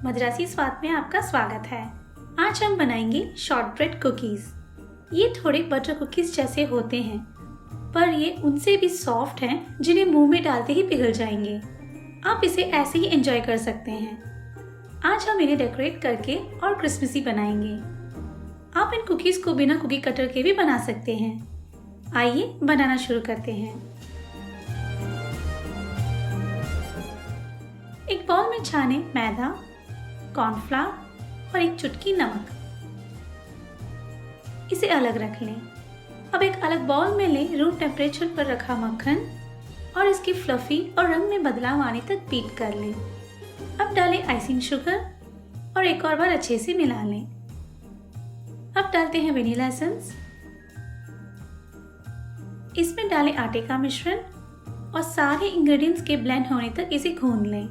मद्रासी स्वाद में आपका स्वागत है। आज हम बनाएंगे शॉर्टब्रेड कुकीज। ये थोड़े बटर कुकीज जैसे होते हैं, पर ये उनसे भी सॉफ्ट हैं जिन्हें मुंह में डालते ही पिघल जाएंगे। आप इसे ऐसे ही एंजॉय कर सकते हैं। आज हम इन्हें डेकोरेट करके और क्रिसमसी बनाएंगे। आप इन कुकीज को बिना कुकी कटर के भी बना सकते हैं। आइए बनाना शुरू करते हैं। एक बाउल में छाने मैदा, कॉर्नफ्लावर और एक चुटकी नमक। इसे अलग रख लें। अब एक अलग बाउल में लें रूम टेम्परेचर पर रखा मक्खन और इसकी फ्लफी और रंग में बदलाव आने तक बीट कर लें। अब डालें आइसिंग शुगर और एक और बार अच्छे से मिला लें। अब डालते हैं वेनिला एसेंस। इसमें डालें आटे का मिश्रण और सारे इंग्रेडिएंट्स के ब्लेंड होने तक इसे गूंद लें।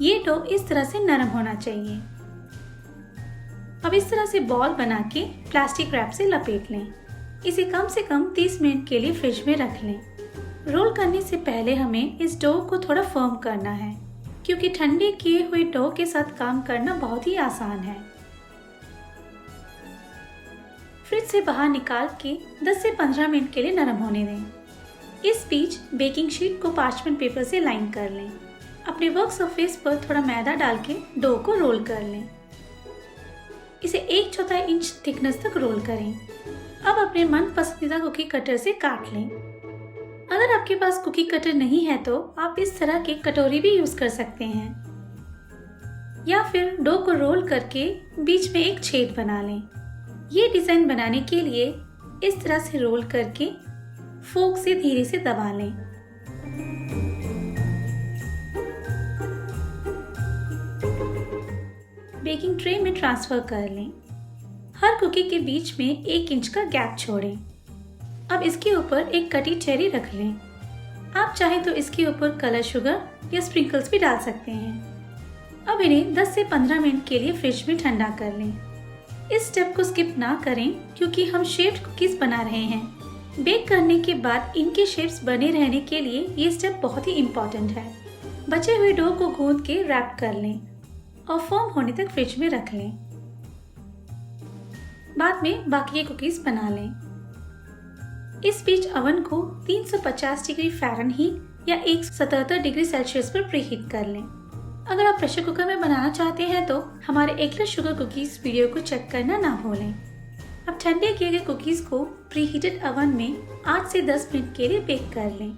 ये डो इस तरह से नरम होना चाहिए। अब इस तरह से बॉल बना के प्लास्टिक रैप से लपेट लें। इसे कम से कम 30 मिनट के लिए फ्रिज में रख लें। रोल करने से पहले हमें इस डो को थोड़ा फर्म करना है, क्योंकि ठंडे किए हुए डो के साथ काम करना बहुत ही आसान है। फ्रिज से बाहर निकाल के 10 से 15 मिनट के लिए नरम होने दें। इस बीच बेकिंग शीट को पार्चमेंट पेपर से लाइन कर लें। अपने वर्क सरफेस पर थोड़ा मैदा डाल के डो को रोल कर लें। इसे 1/4 इंच थिकनेस तक रोल करें। अब अपने मन पसंदीदा कुकी कटर से काट लें। अगर आपके पास कुकी कटर नहीं है तो आप इस तरह के कटोरी भी यूज कर सकते हैं, या फिर डो को रोल करके बीच में एक छेद बना लें। ये डिजाइन बनाने के लिए इस तरह से रोल करके फोक से धीरे से दबा लें। बेकिंग ट्रे में ट्रांसफर कर लें। हर कुकी के बीच में 1 इंच का गैप छोड़ें। अब इसके ऊपर एक कटी चेरी रख लें। आप चाहें तो इसके ऊपर कलर शुगर या स्प्रिंकल्स भी डाल सकते हैं। अब इन्हें 10 से 15 मिनट के लिए फ्रिज में ठंडा कर लें। इस स्टेप को स्किप ना करें, क्योंकि हम शेप्ड कुकीज बना रहे हैं। बेक करने के बाद इनके शेप्स बने रहने के लिए ये स्टेप बहुत ही इम्पोर्टेंट है। बचे हुए डो को गूंद के रैप कर लें और फर्म होने तक फ्रिज में रख लें। बाद में बाकी के कुकीज बना लें। इस बीच ओवन को 350 डिग्री फ़ारेनहीट या 177 डिग्री सेल्सियस पर प्रीहीट कर लें। अगर आप प्रेशर कुकर में बनाना चाहते हैं तो हमारे एक्लेयर्स शुगर कुकीज वीडियो को चेक करना ना भूलें। अब ठंडे किए गए कुकीज को प्रीहीटेड ओवन में 8 से 10 मिनट के लिए बेक कर लें।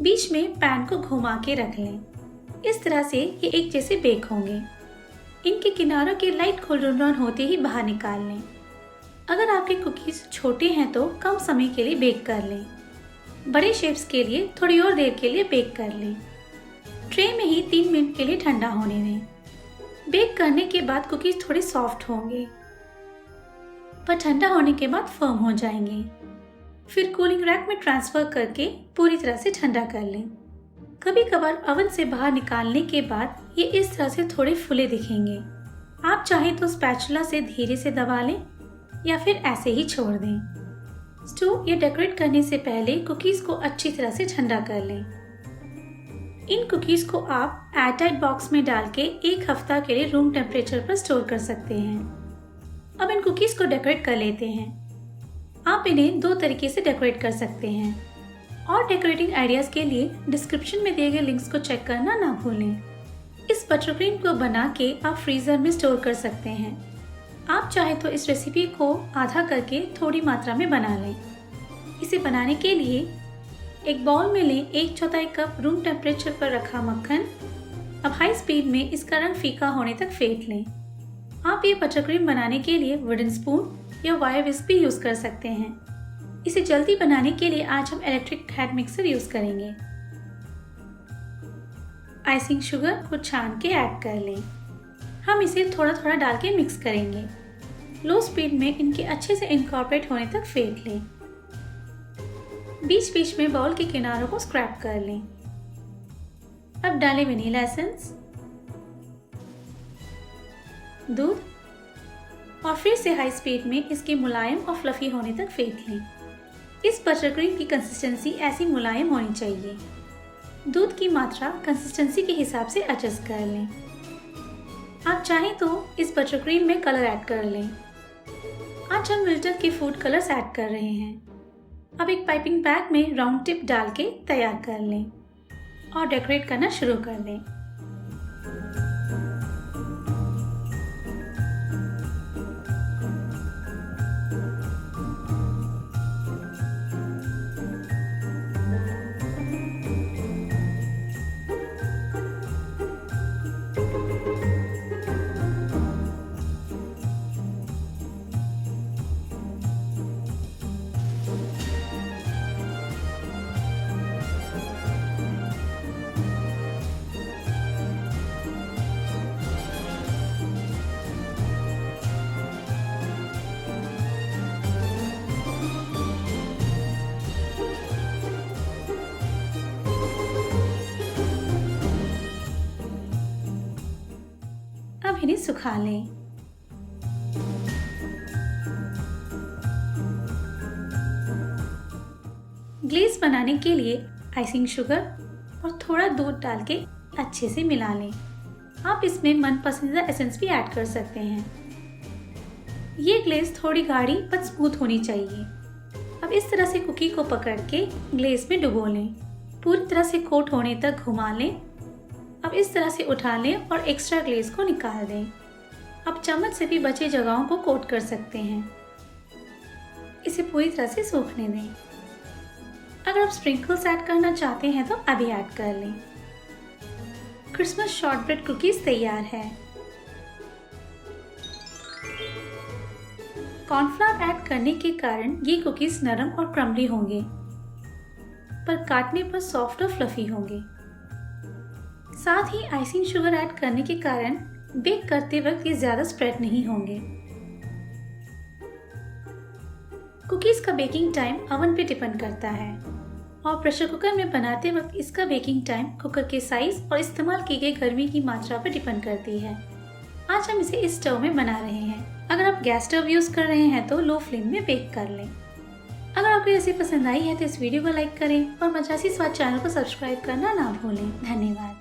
बीच में पैन को घुमा के रख लें। इस तरह से ये एक जैसे बेक होंगे। इनके किनारों के लाइट गोल्डन ब्राउन होते ही बाहर निकाल लें। अगर आपके कुकीज छोटे हैं तो कम समय के लिए बेक कर लें। बड़े शेप्स के लिए थोड़ी और देर के लिए बेक कर लें। ट्रे में ही 3 मिनट के लिए ठंडा होने दें। बेक करने के बाद कुकीज थोड़े सॉफ्ट होंगे, पर ठंडा होने के बाद फर्म हो जाएंगे। फिर कूलिंग रैक में ट्रांसफर करके पूरी तरह से ठंडा कर लें। कभी कभार ओवन से बाहर निकालने के बाद ये इस तरह से थोड़े फुले दिखेंगे। आप चाहें तो स्पैचुला से धीरे से दबा लें या फिर ऐसे ही छोड़ दें। स्टोव या डेकोरेट करने से पहले कुकीज को अच्छी तरह से ठंडा कर लें। इन कुकीज को आप एयरटाइट बॉक्स में डाल के 1 हफ्ता के लिए रूम टेम्परेचर पर स्टोर कर सकते हैं। अब इन कुकीज को डेकोरेट कर लेते हैं। आप इन्हें 2 तरीके से डेकोरेट कर सकते हैं, और डेकोरेटिंग आइडियाज के लिए डिस्क्रिप्शन में दिए गए लिंक्स को चेक करना ना भूलें। इस बटर क्रीम को बना के आप फ्रीजर में स्टोर कर सकते हैं। आप चाहे तो इस रेसिपी को आधा करके थोड़ी मात्रा में बना लें। इसे बनाने के लिए एक बाउल में लें 1/4 कप रूम टेम्परेचर पर रखा मक्खन। अब हाई स्पीड में इसका रंग फीका होने तक फेंट लें। आप ये बटर क्रीम बनाने के लिए वुडन स्पून या वायर विस्क भी यूज कर सकते हैं। इसे जल्दी बनाने के लिए आज हम इलेक्ट्रिक हैंड मिक्सर यूज करेंगे। आइसिंग शुगर को छान के ऐड कर लें। हम इसे थोड़ा थोड़ा डाल के मिक्स करेंगे। लो स्पीड में इनके अच्छे से इनकॉर्पोरेट होने तक फेंट लें। बीच बीच में बाउल के किनारों को स्क्रैप कर लें। अब डालें वेनिला एसेंस, दूध और फिर से हाई स्पीड में इसके मुलायम और फ्लफी होने तक फेंट लें। इस बटर क्रीम की कंसिस्टेंसी ऐसी मुलायम होनी चाहिए। दूध की मात्रा कंसिस्टेंसी के हिसाब से एडजस्ट कर लें। आप चाहें तो इस बटर क्रीम में कलर ऐड कर लें। आज हम विल्टर के फूड कलर्स ऐड कर रहे हैं। अब एक पाइपिंग बैग में राउंड टिप डाल के तैयार कर लें और डेकोरेट करना शुरू कर दें। अब इन्हें सुखा लें। ग्लेज बनाने के लिए आइसिंग शुगर और थोड़ा दूध डाल के अच्छे से मिला लें। आप इसमें मनपसंदीदा एसेंस भी ऐड कर सकते हैं। ये ग्लेज थोड़ी गाढ़ी पर स्मूथ होनी चाहिए। अब इस तरह से कुकी को पकड़ के ग्लेज में डुबो लें। पूरी तरह से कोट होने तक घुमा लें। अब इस तरह से उठा लें और एक्स्ट्रा ग्लेज को निकाल दें। अब चम्मच से भी बचे जगहों को कोट कर सकते हैं। इसे पूरी तरह से सूखने दें। अगर आप स्प्रिंकल्स ऐड करना चाहते हैं तो अभी ऐड कर लें। क्रिसमस शॉर्टब्रेड कुकीज तैयार है। कॉर्नफ्लावर ऐड करने के कारण ये कुकीज नरम और क्रम्बली होंगे, पर काटने पर सॉफ्ट और फ्लफी होंगे। साथ ही आइसिंग शुगर ऐड करने के कारण बेक करते वक्त ये ज्यादा स्प्रेड नहीं होंगे। कुकीज का बेकिंग टाइम ओवन पे डिपेंड करता है और प्रेशर कुकर में बनाते वक्त इसका बेकिंग टाइम कुकर के साइज और इस्तेमाल की गई गर्मी की मात्रा पर डिपेंड करती है। आज हम इसे इस स्टोव में बना रहे हैं। अगर आप गैस स्टोव यूज कर रहे हैं तो लो फ्लेम में बेक कर लें। अगर आपको रेसिपी पसंद आई है तो इस वीडियो को लाइक करें और मजासी स्वाद चैनल को सब्सक्राइब करना ना भूलें। धन्यवाद।